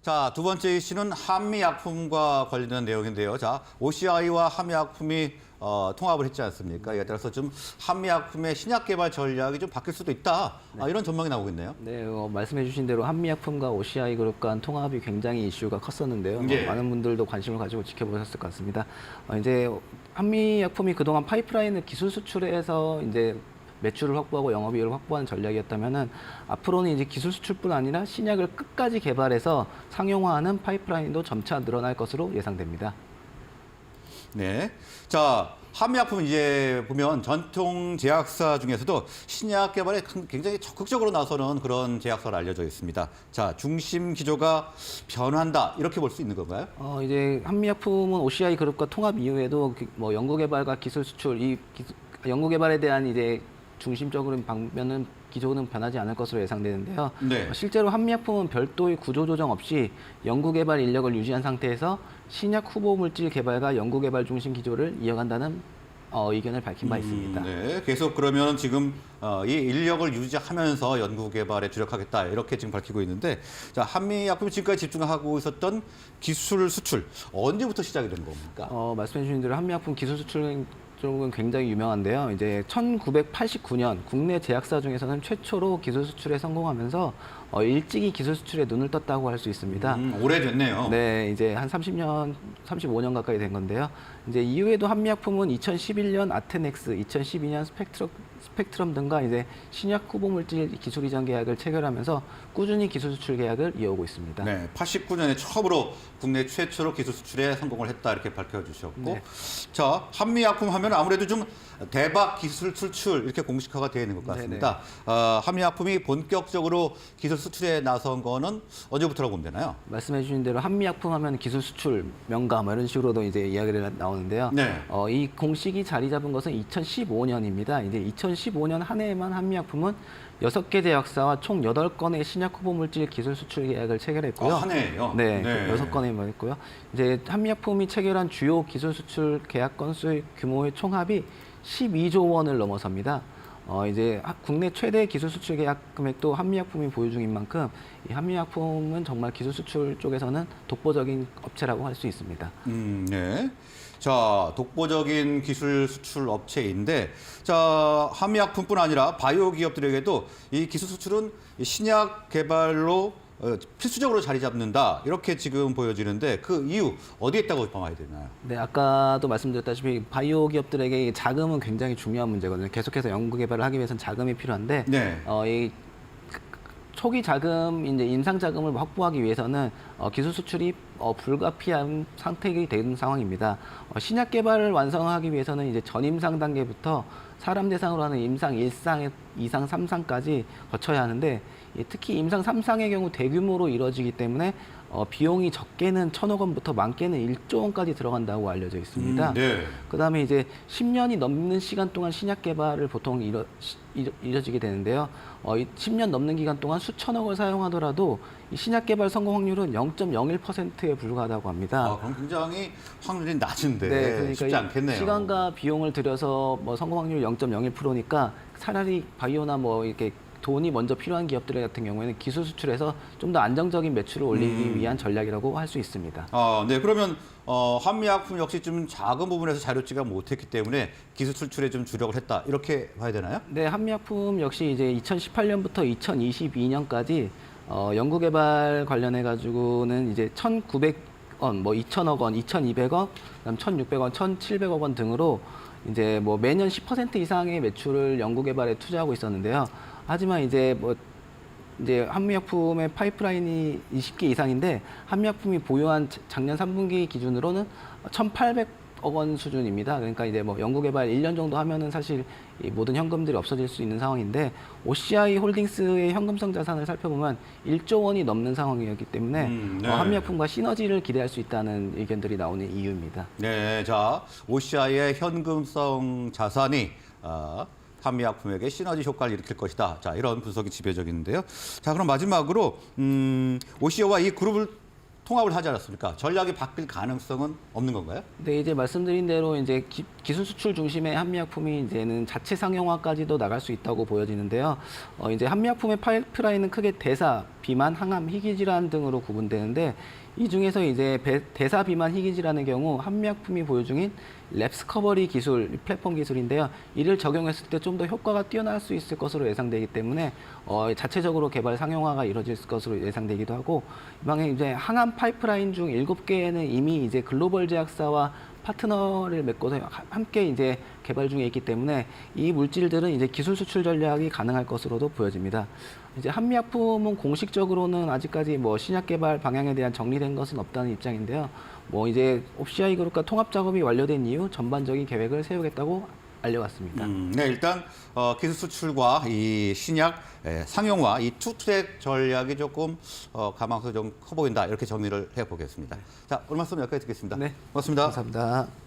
자, 두 번째 이슈는 한미약품과 관련된 내용인데요. 자, OCI와 한미약품이 통합을 했지 않습니까? 이에 따라서 좀 한미약품의 신약 개발 전략이 좀 바뀔 수도 있다. 이런 전망이 나오고 있네요. 네, 말씀해 주신 대로 한미약품과 OCI 그룹 간 통합이 굉장히 이슈가 컸었는데요. 예. 많은 분들도 관심을 가지고 지켜보셨을 것 같습니다. 이제 한미약품이 그동안 파이프라인을 기술 수출해서 이제 매출을 확보하고 영업이익을 확보하는 전략이었다면은 앞으로는 이제 기술 수출뿐 아니라 신약을 끝까지 개발해서 상용화하는 파이프라인도 점차 늘어날 것으로 예상됩니다. 네. 자, 한미약품은 이제 보면 전통 제약사 중에서도 신약 개발에 굉장히 적극적으로 나서는 그런 제약사로 알려져 있습니다. 자, 중심 기조가 변한다. 이렇게 볼 수 있는 건가요? 이제 한미약품은 OCI 그룹과 통합 이후에도 뭐 연구개발과 기술 수출, 연구개발에 대한 이제 중심적으로 방면은 기조는 변하지 않을 것으로 예상되는데요. 네. 실제로 한미약품은 별도의 구조 조정 없이 연구개발 인력을 유지한 상태에서 신약 후보 물질 개발과 연구개발 중심 기조를 이어간다는 의견을 밝힌 바 있습니다. 네, 계속 그러면 지금 이 인력을 유지하면서 연구 개발에 주력하겠다 이렇게 지금 밝히고 있는데, 자, 한미약품이 지금까지 집중하고 있었던 기술 수출 언제부터 시작이 된 겁니까? 말씀해 주신 대로 한미약품 기술 수출 쪽은 굉장히 유명한데요. 이제 1989년 국내 제약사 중에서는 최초로 기술 수출에 성공하면서 일찍이 기술 수출에 눈을 떴다고 할 수 있습니다. 오래됐네요. 네, 이제 한 30년, 35년 가까이 된 건데요. 이제 이후에도 한미약품은 2011년 아테넥스, 2012년 스펙트럼 등과 이제 신약 후보 물질 기술 이전 계약을 체결하면서 꾸준히 기술 수출 계약을 이어오고 있습니다. 네, 89년에 처음으로 국내 최초로 기술 수출에 성공을 했다 이렇게 밝혀주셨고, 네. 자, 한미약품 하면 아무래도 좀 대박 기술 수출 이렇게 공식화가 되어 있는 것 같습니다. 한미약품이 본격적으로 기술 수출에 나선 거는 언제부터라고 보면 되나요? 말씀해 주신 대로 한미약품 하면 기술 수출 명가 뭐 이런 식으로도 이제 이야기를 나오는데요. 네. 이 공식이 자리 잡은 것은 2015년입니다. 이제 2015년 한 해에만 한미약품은 6개 제약사와 총 8건의 신약 후보 물질 기술 수출 계약을 체결했고요. 한 해예요? 네, 네. 6건에 했고요. 이제 한미약품이 체결한 주요 기술 수출 계약 건수의 규모의 총합이 12조 원을 넘어섭니다. 이제 국내 최대 기술 수출 계약 금액도 한미약품이 보유 중인 만큼 이 한미약품은 정말 기술 수출 쪽에서는 독보적인 업체라고 할 수 있습니다. 네. 자, 독보적인 기술 수출 업체인데, 자, 한미약품뿐 아니라 바이오 기업들에게도 이 기술 수출은 신약 개발로 필수적으로 자리 잡는다 이렇게 지금 보여지는데, 그 이유 어디에 있다고 봐야 되나요? 네, 아까도 말씀드렸다시피 바이오 기업들에게 자금은 굉장히 중요한 문제거든요. 계속해서 연구 개발을 하기 위해서는 자금이 필요한데, 네. 이 초기 자금, 이제 임상 자금을 확보하기 위해서는 기술 수출이 불가피한 상태가 된 상황입니다. 신약 개발을 완성하기 위해서는 이제 전임상 단계부터 사람 대상으로 하는 임상 1상, 2상, 3상까지 거쳐야 하는데, 특히 임상 3상의 경우 대규모로 이루어지기 때문에 비용이 적게는 1,000억 원부터 많게는 1조 원까지 들어간다고 알려져 있습니다. 네. 그다음에 이제 10년이 넘는 시간 동안 신약 개발을 보통 이뤄지게 되는데요. 10년 넘는 기간 동안 수천억을 사용하더라도 이 신약 개발 성공 확률은 0.01%에 불과하다고 합니다. 그럼 굉장히 확률이 낮은데 네, 그러니까 쉽지 않겠네요. 시간과 비용을 들여서 뭐 성공 확률 0.01%니까 차라리 바이오나 뭐 이렇게 돈이 먼저 필요한 기업들 같은 경우에는 기술 수출해서 좀 더 안정적인 매출을 올리기 위한 전략이라고 할 수 있습니다. 네, 그러면 한미약품 역시 좀 작은 부분에서 자료치가 못했기 때문에 기술 수출에 좀 주력을 했다 이렇게 봐야 되나요? 네, 한미약품 역시 이제 2018년부터 2022년까지 연구개발 관련해 가지고는 이제 1,900원, 뭐 2,000억 원, 2,200억, 그다음 1,600원, 1,700억 원 등으로 이제 뭐 매년 10% 이상의 매출을 연구개발에 투자하고 있었는데요. 하지만 이제 한미약품의 파이프라인이 20개 이상인데 한미약품이 보유한 작년 3분기 기준으로는 1,800억 원 수준입니다. 그러니까 이제 뭐 연구개발 1년 정도 하면은 사실 이 모든 현금들이 없어질 수 있는 상황인데, OCI 홀딩스의 현금성 자산을 살펴보면 1조 원이 넘는 상황이었기 때문에 네. 한미약품과 시너지를 기대할 수 있다는 의견들이 나오는 이유입니다. 네, 자, OCI의 현금성 자산이 한미약품에게 시너지 효과를 일으킬 것이다. 자, 이런 분석이 지배적인데요. 자, 그럼 마지막으로 OCI와 이 그룹을 통합을 하지 않았습니까? 전략이 바뀔 가능성은 없는 건가요? 네, 이제 말씀드린 대로 이제 기술 수출 중심의 한미약품이 이제는 자체 상용화까지도 나갈 수 있다고 보여지는데요. 이제 한미약품의 파이프라인은 크게 대사, 비만, 항암, 희귀질환 등으로 구분되는데 이 중에서 이제 대사, 비만, 희귀질환의 경우 한미약품이 보유 중인 랩스커버리 기술, 플랫폼 기술인데요. 이를 적용했을 때 좀 더 효과가 뛰어날 수 있을 것으로 예상되기 때문에 자체적으로 개발 상용화가 이루어질 것으로 예상되기도 하고 이방에 이제 항암 파이프라인 중 7개는 이미 이제 글로벌 제약사와 파트너를 맺고서 함께 이제 개발 중에 있기 때문에 이 물질들은 이제 기술 수출 전략이 가능할 것으로도 보여집니다. 이제 한미약품은 공식적으로는 아직까지 뭐 신약 개발 방향에 대한 정리된 것은 없다는 입장인데요. 뭐 이제 옵시아이 그룹과 통합 작업이 완료된 이후 전반적인 계획을 세우겠다고 알려왔습니다. 네, 일단 기술 수출과 이 신약 상용화 이 투트랙 전략이 조금 가망성이 좀 커 보인다 이렇게 정리를 해보겠습니다. 자, 오늘 말씀 여기까지 듣겠습니다. 네, 고맙습니다. 감사합니다.